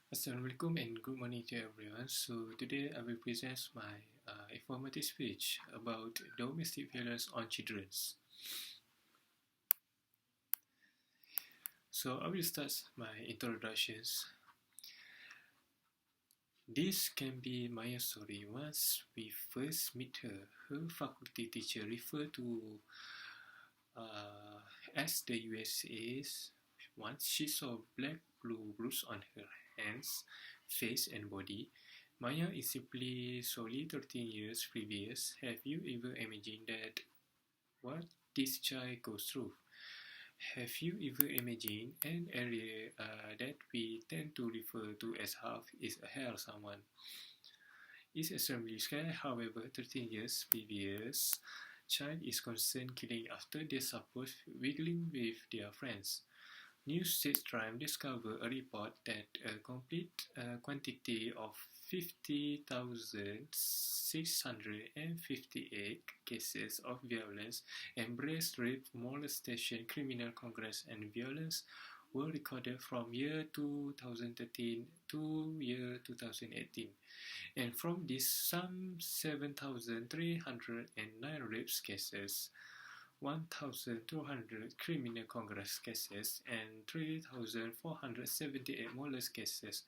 Assalamualaikum and good morning to everyone. So today I will present my informative speech about domestic violence on children. So I will start my introductions. This can be Maya's story. Once we first meet her, her faculty teacher referred to as the USA's. Once she saw black blue bruise on her hands, face and body. Maya is simply solely 13 years previous. Have you ever imagined that what this child goes through? Have you ever imagined an area that we tend to refer to as half is a hell someone? Is extremely scared, however, 13 years previous child is concerned killing after they suppose wiggling with their friends. New States Crime discovered a report that a complete quantity of 50,658 cases of violence, embraced rape, molestation, criminal congress, and violence were recorded from year 2013 to year 2018. And from this, some 7,309 rape cases, 1,200 criminal congress cases, and 3,478 molest cases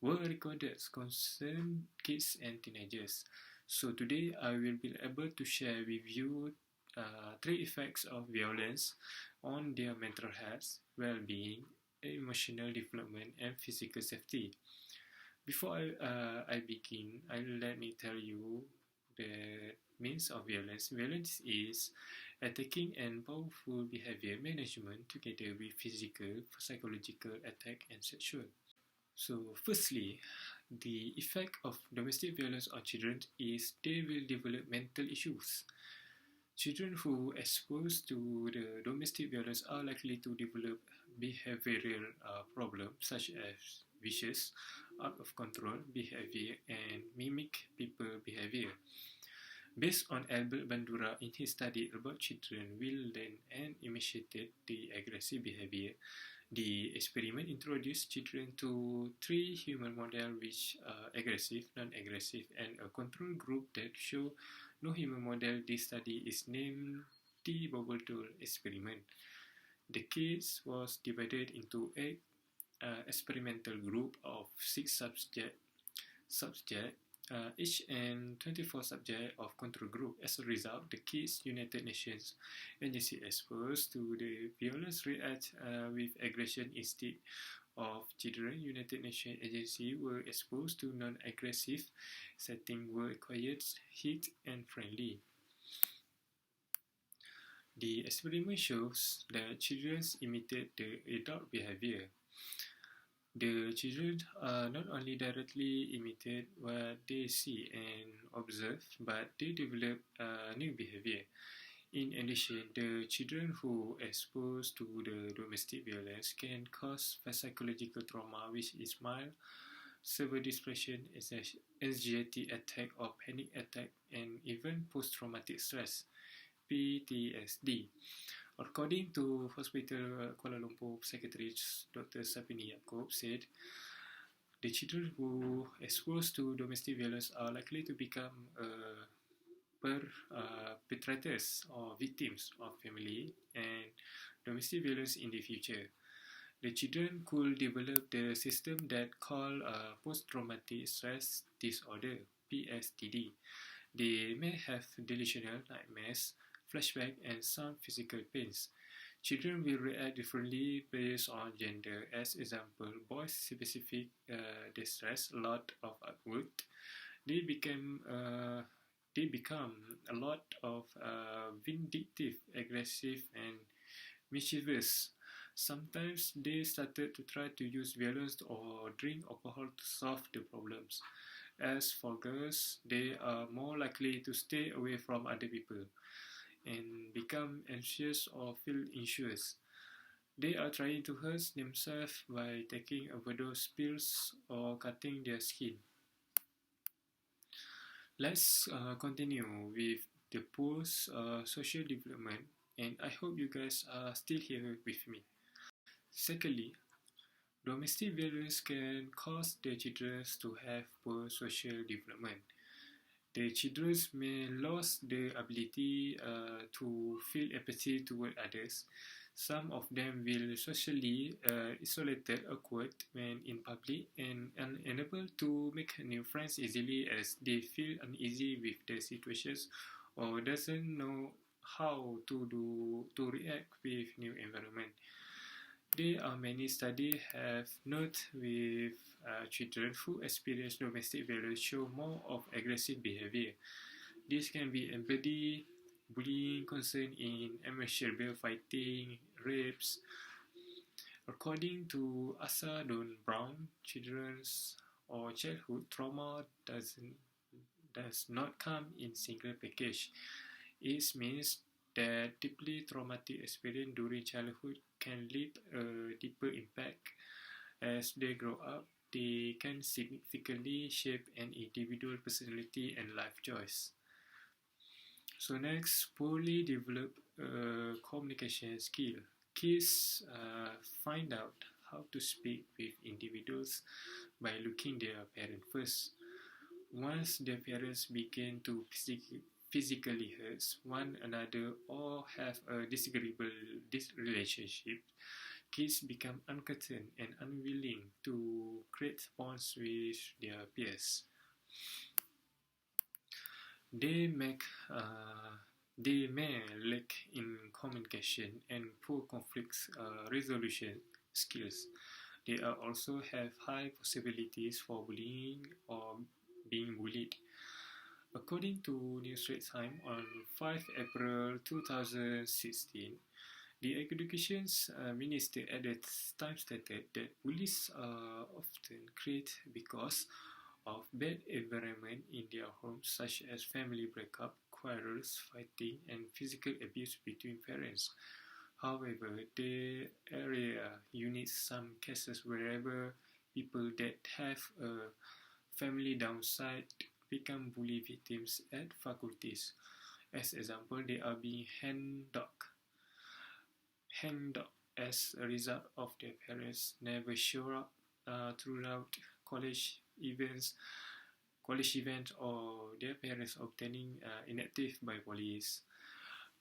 were recorded concerning kids and teenagers. So today I will be able to share with you three effects of violence on their mental health, well-being, emotional development, and physical safety. Before I begin, let me tell you the means of violence. Violence is attacking and powerful behavior management together with physical, psychological attack and sexual. So firstly, the effect of domestic violence on children is they will develop mental issues. Children who are exposed to the domestic violence are likely to develop behavioral problems such as vicious, out of control behavior and mimic people behavior. Based on Albert Bandura in his study about children will learn and imitate the aggressive behavior, the experiment introduced children to three human models which are aggressive, non-aggressive, and a control group that show no human model. This study is named the Bubble Doll experiment. The kids was divided into eight experimental group of 6 subjects each and 24 subjects of control group. As a result, the kids United Nations Agency exposed to the violence react with aggression instead of children. United Nations Agency were exposed to non-aggressive setting were quiet, hit and friendly. The experiment shows that children imitate the adult behavior. The children not only directly imitate what they see and observe, but they develop new behavior. In addition, the children who are exposed to the domestic violence can cause psychological trauma, which is mild, severe depression, anxiety attack or panic attack, and even post-traumatic stress, PTSD. According to Hospital Kuala Lumpur psychiatrist Dr. Sapini Yaakob said, the children who are exposed to domestic violence are likely to become perpetrators or victims of family and domestic violence in the future. The children could develop the system that called post-traumatic stress disorder, PTSD. They may have delusional nightmares, flashback, and some physical pains. Children will react differently based on gender. As example, boys specific distress, a lot of outward. They become a lot of vindictive, aggressive, and mischievous. Sometimes they started to try to use violence or drink alcohol to solve the problems. As for girls, they are more likely to stay away from other people and become anxious or feel anxious. They are trying to hurt themselves by taking overdose pills or cutting their skin. Let's continue with the post social development, and I hope you guys are still here with me. Secondly, Domestic violence can cause the children to have poor social development. The children may lose the ability to feel empathy toward others. Some of them will socially isolated, awkward when in public, and unable to make new friends easily as they feel uneasy with the situations or doesn't know how to react with new environment. There are many studies have noted with children who experience domestic violence show more of aggressive behavior. This can be embodied bullying, concern in amicable fighting, rapes. According to Asa Don Brown, children's or childhood trauma does not come in single package. It means that deeply traumatic experience during childhood can leave a deeper impact as they grow up. They can significantly shape an individual personality and life choice. So next, poorly developed communication skill. Kids find out how to speak with individuals by looking their parents first. Once their parents begin to physically hurt one another or have a disagreeable relationship, kids become uncertain and unwilling to create bonds with their peers. They may lack in communication and poor conflict resolution skills. They also have high possibilities for bullying or being bullied. According to New Straits Times on 5 April 2016, the Education Minister at the time stated that bullies are often created because of bad environment in their homes, such as family breakup, quarrels, fighting, and physical abuse between parents. However, the area unites some cases wherever people that have a family downside become bully victims at faculties. As example, they are being hanged as a result of their parents never show up throughout college events, or their parents obtaining inactive by police.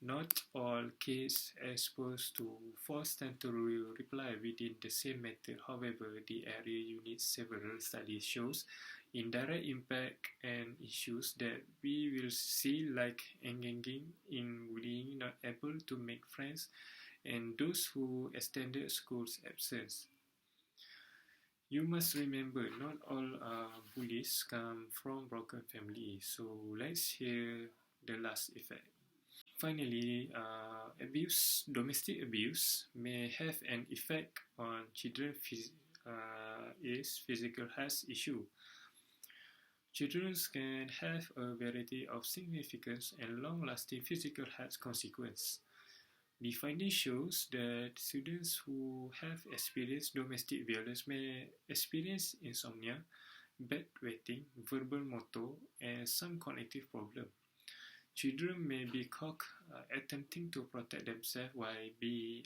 Not all kids exposed to forced tend to reply within the same method. However, the area unit several studies shows indirect impact and issues that we will see like engaging in bullying, not able to make friends, and those who extended school's absence. You must remember, not all bullies come from broken families. So let's hear the last effect. Finally, domestic abuse may have an effect on children is physical health issue. Children can have a variety of significant and long-lasting physical health consequences. The finding shows that students who have experienced domestic violence may experience insomnia, bedwetting, verbal motor, and some cognitive problems. Children may be caught attempting to protect themselves while the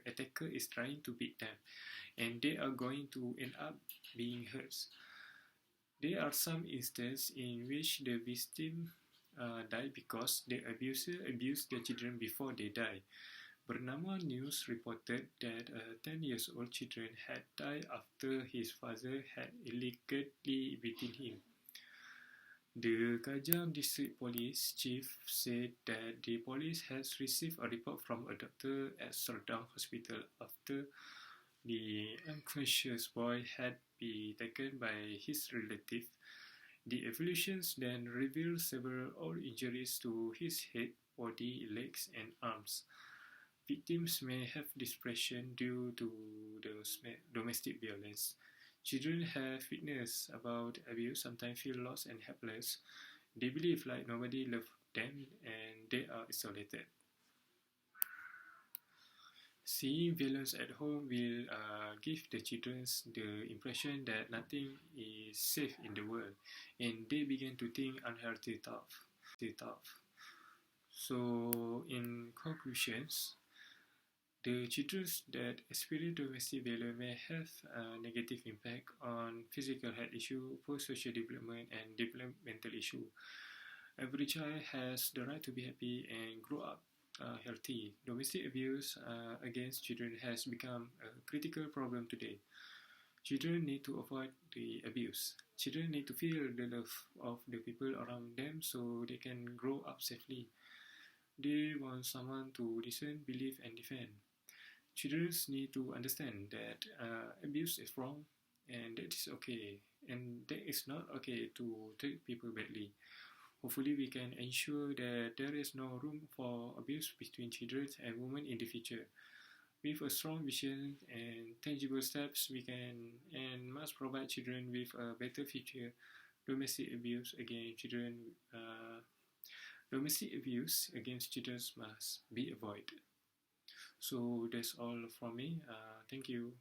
attacker is trying to beat them, and they are going to end up being hurt. There are some instances in which the victim die because the abuser abused the children before they die. Bernama News reported that a 10-year-old children had died after his father had illegally beaten him. The Kajang District Police Chief said that the police has received a report from a doctor at Serdang Hospital after the unconscious boy had been taken by his relative. The evaluations then revealed several injuries to his head, body, legs, and arms. Victims may have depression due to the domestic violence. Children have witnessed about abuse, sometimes feel lost and helpless. They believe like nobody loves them and they are isolated. Seeing violence at home will give the children the impression that nothing is safe in the world, and they begin to think unhealthy thoughts. So, in conclusions, The children that experience domestic violence may have a negative impact on physical health issue, post-social development, and developmental issue. Every child has the right to be happy and grow up healthy. Domestic abuse against children has become a critical problem today. Children need to avoid the abuse. Children need to feel the love of the people around them so they can grow up safely. They want someone to listen, believe, and defend. Children need to understand that abuse is wrong and that is okay, and that it's not okay to treat people badly. Hopefully, we can ensure that there is no room for abuse between children and women in the future. With a strong vision and tangible steps, we can and must provide children with a better future. Domestic abuse against children, domestic abuse against children must be avoided. So that's all from me. Thank you.